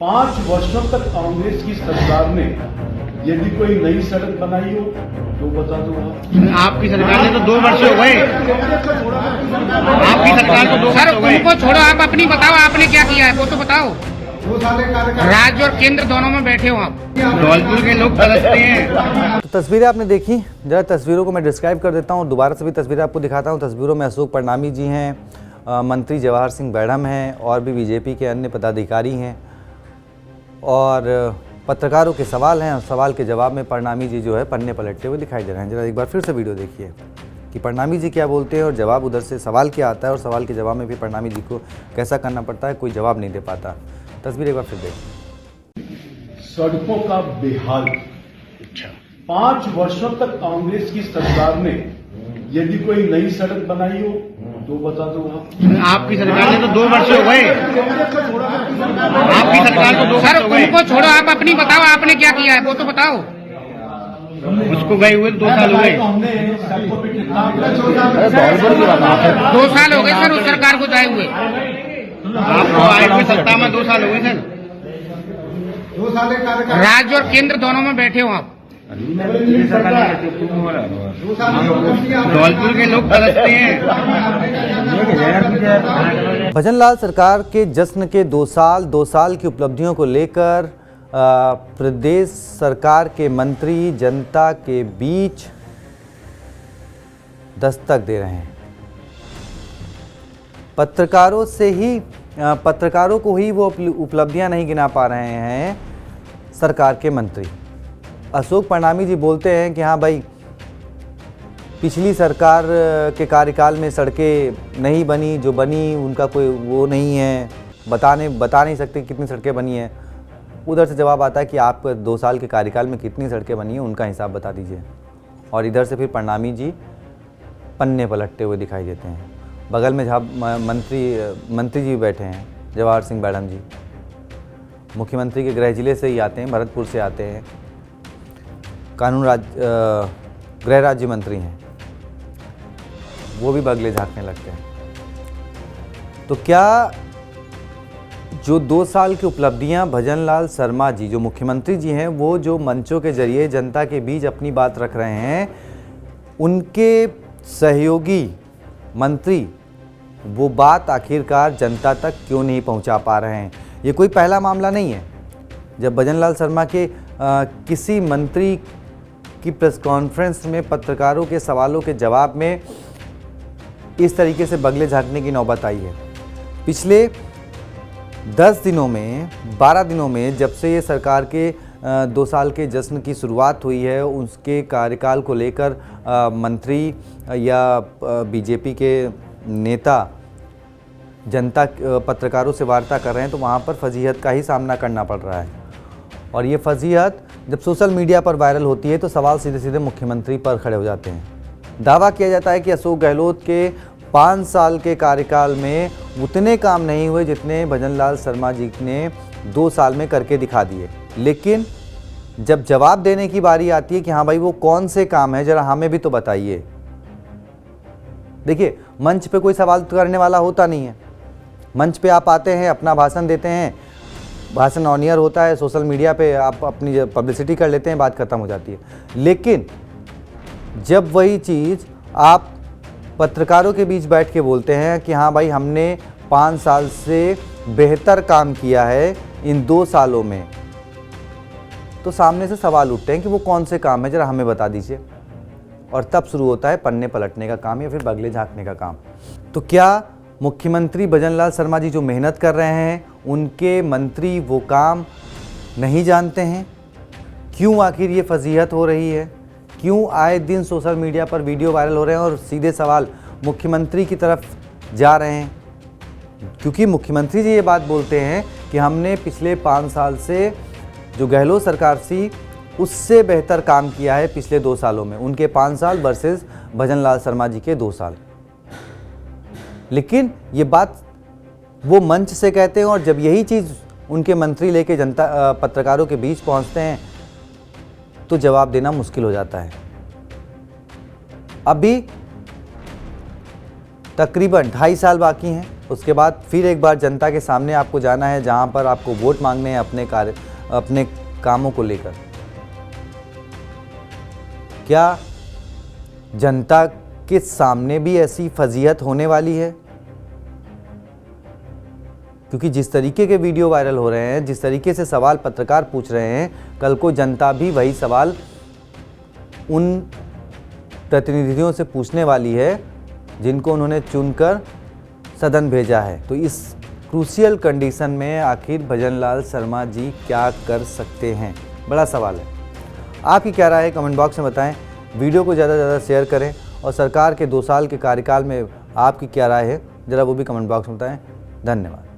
5 वर्षों तक कांग्रेस की सरकार ने यदि कोई नई सड़क बनाई हो तो बता दो आपकी सरकार ने तो 2 वर्ष हो गए। आपकी सरकार को 2 वर्ष हो गए। उनको छोड़ो, आप अपनी बताओ, आपने क्या किया है वो तो बताओ। राज्य और केंद्र दोनों में बैठे हो आप। धौलपुर के लोग तरसते हैं। तो तस्वीरें आपने देखी, जरा तस्वीरों को मैं डिस्क्राइब कर देता हूँ, दोबारा से भी तस्वीरें आपको दिखाता हूँ। तस्वीरों में अशोक परनामी जी हैं, मंत्री जवाहर सिंह बैढ़म हैं और भी बीजेपी के अन्य पदाधिकारी हैं और पत्रकारों के सवाल हैं और सवाल के जवाब में परनामी जी जो है पन्ने पलटते हुए दिखाई दे रहे हैं। जरा एक बार फिर से वीडियो देखिए कि परनामी जी क्या बोलते हैं और जवाब उधर से सवाल क्या आता है और सवाल के जवाब में भी परनामी जी को कैसा करना पड़ता है, कोई जवाब नहीं दे पाता। तस्वीर एक बार फिर देखिए। सड़कों का बेहाल। 5 वर्षों तक कांग्रेस की सरकार ने यदि कोई नई सड़क बनाई हो तो बता दो आपकी सरकार ने तो 2 वर्ष हो गए। आपकी सरकार को 2 वर्ष हो गए। उनको छोड़ो, आप अपनी बताओ, आपने क्या किया है वो तो बताओ। उसको गए हुए 2 साल हो गए। 2 साल हो गए सर उस सरकार को जाए हुए। आपको आए हुए सत्ता में 2 साल हो गए सर। राज्य और केंद्र दोनों में बैठे हो आप। धौलपुर के लोग तरसते हैं। भजनलाल सरकार के जश्न के 2 साल की उपलब्धियों को लेकर प्रदेश सरकार के मंत्री जनता के बीच दस्तक दे रहे हैं। पत्रकारों को ही वो उपलब्धियां नहीं गिना पा रहे हैं सरकार के मंत्री। अशोक परनामी जी बोलते हैं कि हाँ भाई, पिछली सरकार के कार्यकाल में सड़कें नहीं बनी, जो बनी उनका कोई वो नहीं है, बता नहीं सकते कितनी सड़कें बनी हैं। उधर से जवाब आता है कि आप 2 साल के कार्यकाल में कितनी सड़कें बनी हैं उनका हिसाब बता दीजिए। और इधर से फिर परनामी जी पन्ने पलटते हुए दिखाई देते हैं। बगल में जहाँ मंत्री जी बैठे हैं जवाहर सिंह बैढ़म जी, मुख्यमंत्री के गृह जिले से ही आते हैं, भरतपुर से आते हैं, गृह राज्य मंत्री हैं, वो भी बगले झांकने लगते हैं। तो क्या जो 2 साल की उपलब्धियां भजनलाल शर्मा जी जो मुख्यमंत्री जी हैं, वो जो मंचों के जरिए जनता के बीच अपनी बात रख रहे हैं, उनके सहयोगी मंत्री वो बात आखिरकार जनता तक क्यों नहीं पहुंचा पा रहे हैं? ये कोई पहला मामला नहीं है जब भजनलाल शर्मा के किसी मंत्री की प्रेस कॉन्फ्रेंस में पत्रकारों के सवालों के जवाब में इस तरीके से बगले झांकने की नौबत आई है। पिछले 12 दिनों में जब से ये सरकार के 2 साल के जश्न की शुरुआत हुई है, उसके कार्यकाल को लेकर मंत्री या बीजेपी के नेता जनता पत्रकारों से वार्ता कर रहे हैं तो वहाँ पर फजीहत का ही सामना करना पड़ रहा है। और ये फजीहत जब सोशल मीडिया पर वायरल होती है तो सवाल सीधे सीधे मुख्यमंत्री पर खड़े हो जाते हैं। दावा किया जाता है कि अशोक गहलोत के 5 साल के कार्यकाल में उतने काम नहीं हुए जितने भजनलाल शर्मा जी ने 2 साल में करके दिखा दिए। लेकिन जब जवाब देने की बारी आती है कि हाँ भाई वो कौन से काम है, जरा हमें भी तो बताइए। देखिए, मंच पे कोई सवाल करने वाला होता नहीं है। मंच पे आप आते हैं, अपना भाषण देते हैं, भाषण ऑन एयर होता है, सोशल मीडिया पे आप अपनी पब्लिसिटी कर लेते हैं, बात खत्म हो जाती है। लेकिन जब वही चीज़ आप पत्रकारों के बीच बैठ के बोलते हैं कि हाँ भाई हमने 5 साल से बेहतर काम किया है इन 2 सालों में, तो सामने से सवाल उठते हैं कि वो कौन से काम है, जरा हमें बता दीजिए। और तब शुरू होता है पन्ने पलटने का काम या फिर बगले झांकने का काम। तो क्या मुख्यमंत्री भजनलाल शर्मा जी जो मेहनत कर रहे हैं, उनके मंत्री वो काम नहीं जानते हैं? क्यों आखिर ये फजीहत हो रही है? क्यों आए दिन सोशल मीडिया पर वीडियो वायरल हो रहे हैं और सीधे सवाल मुख्यमंत्री की तरफ जा रहे हैं? क्योंकि मुख्यमंत्री जी ये बात बोलते हैं कि हमने पिछले 5 साल से जो गहलोत सरकार थी उससे बेहतर काम किया है पिछले 2 सालों में। उनके 5 साल वर्सेस भजनलाल शर्मा जी के 2 साल। लेकिन ये बात वो मंच से कहते हैं और जब यही चीज़ उनके मंत्री लेके जनता पत्रकारों के बीच पहुंचते हैं तो जवाब देना मुश्किल हो जाता है। अभी तकरीबन 2.5 साल बाकी हैं। उसके बाद फिर एक बार जनता के सामने आपको जाना है, जहां पर आपको वोट मांगने हैं अपने कामों को लेकर। क्या जनता के सामने भी ऐसी फजीहत होने वाली है? क्योंकि जिस तरीके के वीडियो वायरल हो रहे हैं, जिस तरीके से सवाल पत्रकार पूछ रहे हैं, कल को जनता भी वही सवाल उन प्रतिनिधियों से पूछने वाली है जिनको उन्होंने चुनकर सदन भेजा है। तो इस क्रूशियल कंडीशन में आखिर भजनलाल शर्मा जी क्या कर सकते हैं, बड़ा सवाल है। आपकी क्या राय है कमेंट बॉक्स में बताएं। वीडियो को ज़्यादा से ज़्यादा शेयर करें और सरकार के 2 साल के कार्यकाल में आपकी क्या राय है ज़रा वो भी कमेंट बॉक्स में बताएं। धन्यवाद।